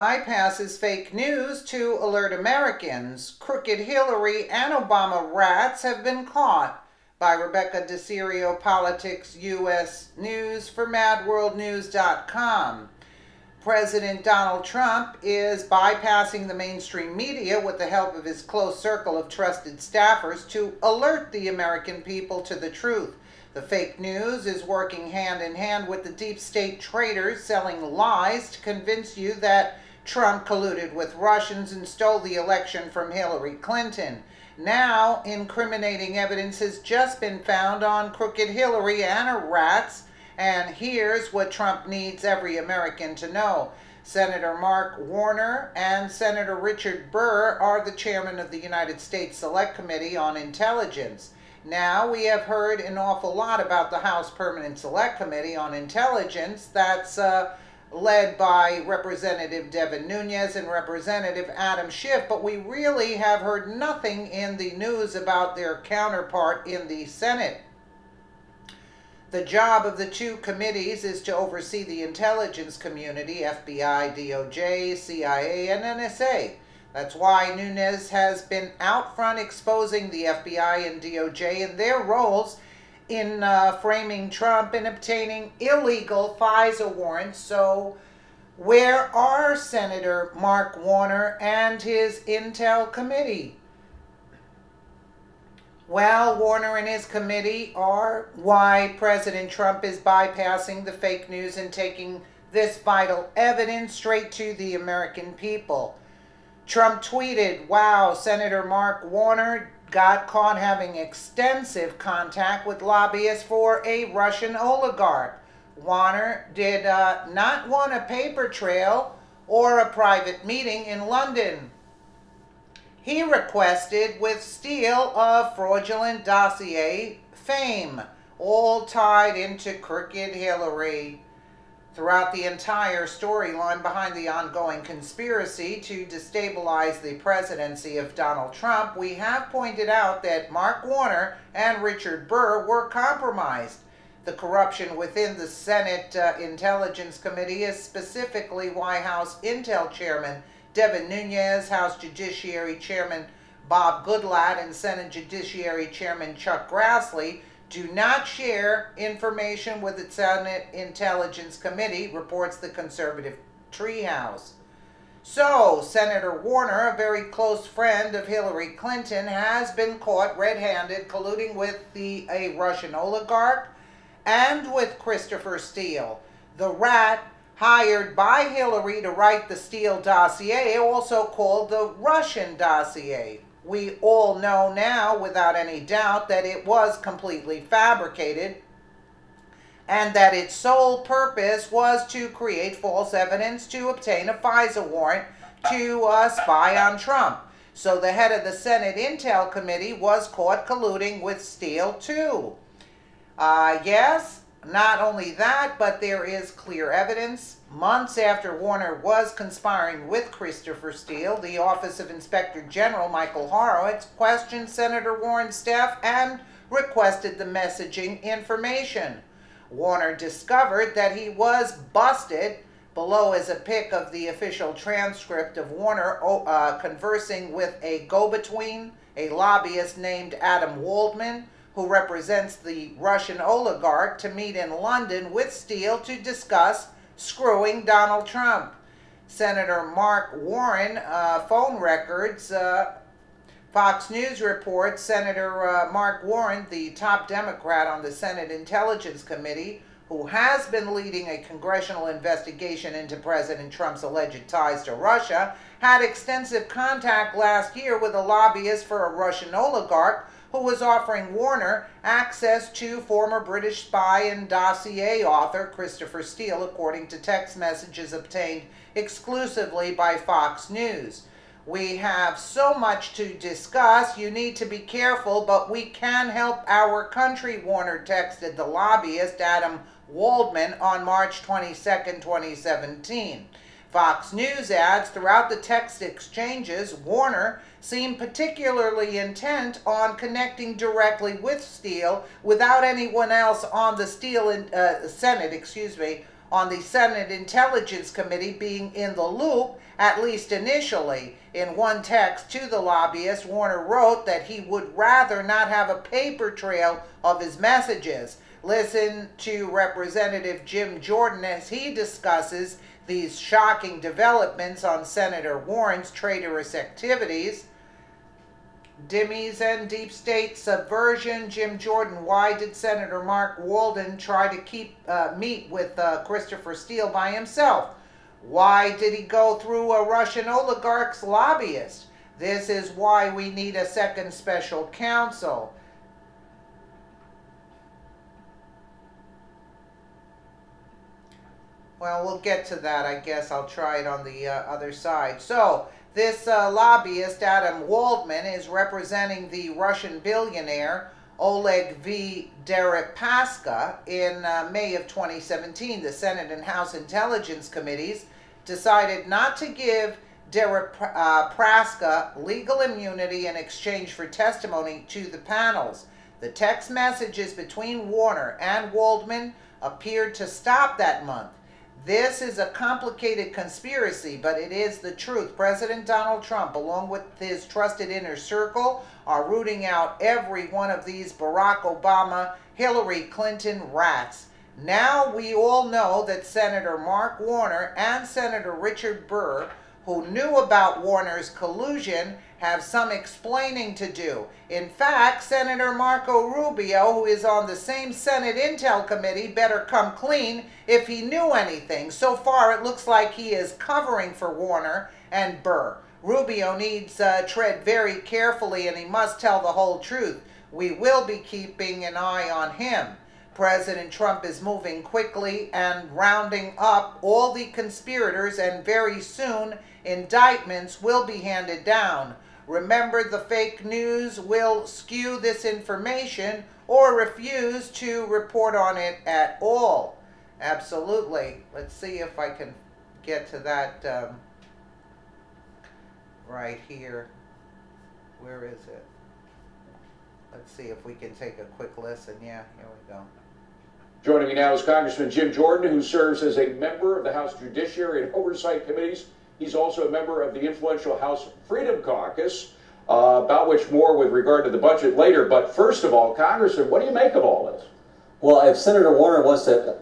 Bypasses fake news to alert Americans. Crooked Hillary and Obama rats have been caught. By Rebecca DeCirio, Politics U.S. News for MadWorldNews.com. President Donald Trump is bypassing the mainstream media with the help of his close circle of trusted staffers to alert the American people to the truth. The fake news is working hand in hand with the deep state traitors selling lies to convince you that Trump colluded with Russians and stole the election from Hillary Clinton. Now, incriminating evidence has just been found on Crooked Hillary and her rats, and here's what Trump needs every American to know. Senator Mark Warner and Senator Richard Burr are the chairman of the United States Select Committee on Intelligence. Now, we have heard an awful lot about the House Permanent Select Committee on Intelligence that's led by Representative Devin Nunes and Representative Adam Schiff, but we really have heard nothing in the news about their counterpart in the Senate. The job of the two committees is to oversee the intelligence community, FBI, DOJ, CIA, and NSA. That's why Nunes has been out front exposing the FBI and DOJ and their roles in framing Trump and obtaining illegal FISA warrants. So where are Senator Mark Warner and his Intel committee? Well, Warner and his committee are why President Trump is bypassing the fake news and taking this vital evidence straight to the American people. Trump tweeted, "Wow, Senator Mark Warner got caught having extensive contact with lobbyists for a Russian oligarch. Warner did not want a paper trail or a private meeting in London. He requested with Steele of fraudulent dossier fame, all tied into Crooked Hillary." Throughout the entire storyline behind the ongoing conspiracy to destabilize the presidency of Donald Trump, we have pointed out that Mark Warner and Richard Burr were compromised. The corruption within the Senate Intelligence Committee is specifically why House Intel Chairman Devin Nunes, House Judiciary Chairman Bob Goodlatte, and Senate Judiciary Chairman Chuck Grassley do not share information with the Senate Intelligence Committee, reports the conservative Treehouse. So, Senator Warner, a very close friend of Hillary Clinton, has been caught red-handed colluding with a Russian oligarch and with Christopher Steele, the rat hired by Hillary to write the Steele dossier, also called the Russian dossier. We all know now, without any doubt, that it was completely fabricated and that its sole purpose was to create false evidence to obtain a FISA warrant to spy on Trump. So the head of the Senate Intel Committee was caught colluding with Steele too. Yes, not only that, but there is clear evidence. Months after Warner was conspiring with Christopher Steele, the Office of Inspector General Michael Horowitz questioned Senator Warren's staff and requested the messaging information. Warner discovered that he was busted. Below is a pic of the official transcript of Warner conversing with a go-between, a lobbyist named Adam Waldman, who represents the Russian oligarch, to meet in London with Steele to discuss screwing Donald Trump. Senator Mark Warren phone records. Fox News reports Senator Mark Warren, the top Democrat on the Senate Intelligence Committee, who has been leading a congressional investigation into President Trump's alleged ties to Russia, had extensive contact last year with a lobbyist for a Russian oligarch who was offering Warner access to former British spy and dossier author Christopher Steele, according to text messages obtained exclusively by Fox News. "We have so much to discuss. You need to be careful, but we can help our country," Warner texted the lobbyist Adam Waldman on March 22, 2017. Fox News adds, throughout the text exchanges, Warner seemed particularly intent on connecting directly with Steele without anyone else on the Senate Intelligence Committee being in the loop, At least initially. In one text to the lobbyist, Warner wrote that he would rather not have a paper trail of his messages. Listen to Representative Jim Jordan as he discusses these shocking developments on Senator Warren's traitorous activities. Dimmies and deep state subversion. Jim Jordan, why did Senator Mark Walden try to meet with Christopher Steele by himself? Why did he go through a Russian oligarch's lobbyist? This is why we need a second special counsel. Well, we'll get to that. I guess I'll try it on the other side. So, this lobbyist, Adam Waldman, is representing the Russian billionaire Oleg V. Deripaska. In May of 2017, the Senate and House Intelligence Committees decided not to give Deripaska legal immunity in exchange for testimony to the panels. The text messages between Warner and Waldman appeared to stop that month. This is a complicated conspiracy, but it is the truth. President Donald Trump, along with his trusted inner circle, are rooting out every one of these Barack Obama, Hillary Clinton rats. Now we all know that Senator Mark Warner and Senator Richard Burr, who knew about Warner's collusion, have some explaining to do. In fact, Senator Marco Rubio, who is on the same Senate Intel Committee, better come clean if he knew anything. So far, it looks like he is covering for Warner and Burr. Rubio needs tread very carefully, and he must tell the whole truth. We will be keeping an eye on him. President Trump is moving quickly and rounding up all the conspirators, and very soon indictments will be handed down. Remember, the fake news will skew this information or refuse to report on it at all. Absolutely. Let's see if I can get to that right here. Where is it? Let's see if we can take a quick listen. Yeah, here we go. Joining me now is Congressman Jim Jordan, who serves as a member of the House Judiciary and Oversight Committees. He's also a member of the influential House Freedom Caucus, about which more with regard to the budget later. But first of all, Congressman, what do you make of all this? Well, if Senator Warner wants to,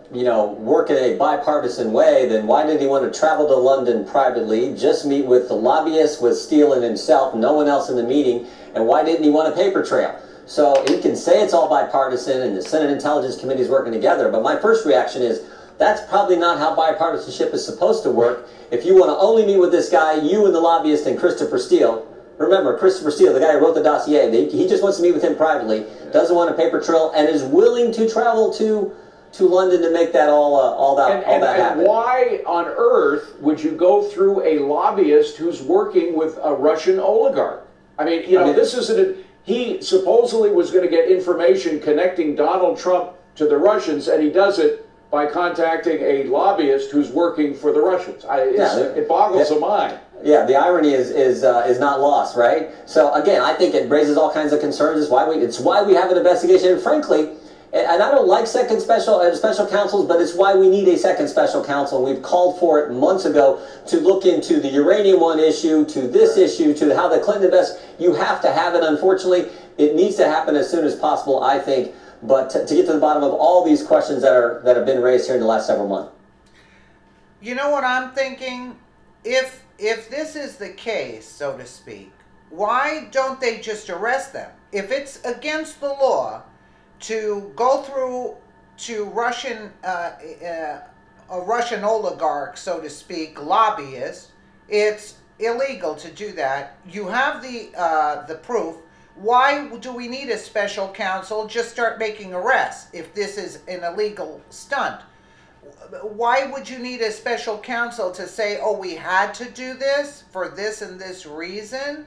work in a bipartisan way, then why did he want to travel to London privately, just meet with the lobbyists, with Steele and himself, no one else in the meeting, and why didn't he want a paper trail? So he can say it's all bipartisan and the Senate Intelligence Committee is working together, but my first reaction is that's probably not how bipartisanship is supposed to work. If you want to only meet with this guy, you and the lobbyist and Christopher Steele, remember, Christopher Steele, the guy who wrote the dossier, he just wants to meet with him privately, doesn't want a paper trail, and is willing to travel to London to make that all that happen. And why on earth would you go through a lobbyist who's working with a Russian oligarch? I mean, this isn't he supposedly was going to get information connecting Donald Trump to the Russians, and he does it by contacting a lobbyist who's working for the Russians. It boggles the mind. Yeah, the irony is not lost, right? So again, I think it raises all kinds of concerns. It's why we have an investigation. And frankly, and I don't like second special counsels, but it's why we need a second special counsel. We've called for it months ago to look into the Uranium One issue, to this issue, to how the Clinton invest. You have to have it. Unfortunately, it needs to happen as soon as possible, I think. But to get to the bottom of all these questions that have been raised here in the last several months. You know what I'm thinking? If this is the case, so to speak, why don't they just arrest them? If it's against the law to go through to a Russian oligarch, so to speak, lobbyist, it's illegal to do that. You have the proof. Why do we need a special counsel? Just start making arrests if this is an illegal stunt. Why would you need a special counsel to say, oh, we had to do this for this and this reason?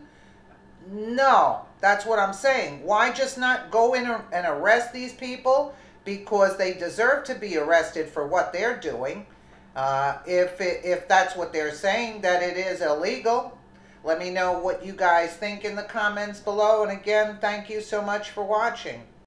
No, that's what I'm saying. Why just not go in and arrest these people? Because they deserve to be arrested for what they're doing. If that's what they're saying, that it is illegal. Let me know what you guys think in the comments below. And again, thank you so much for watching.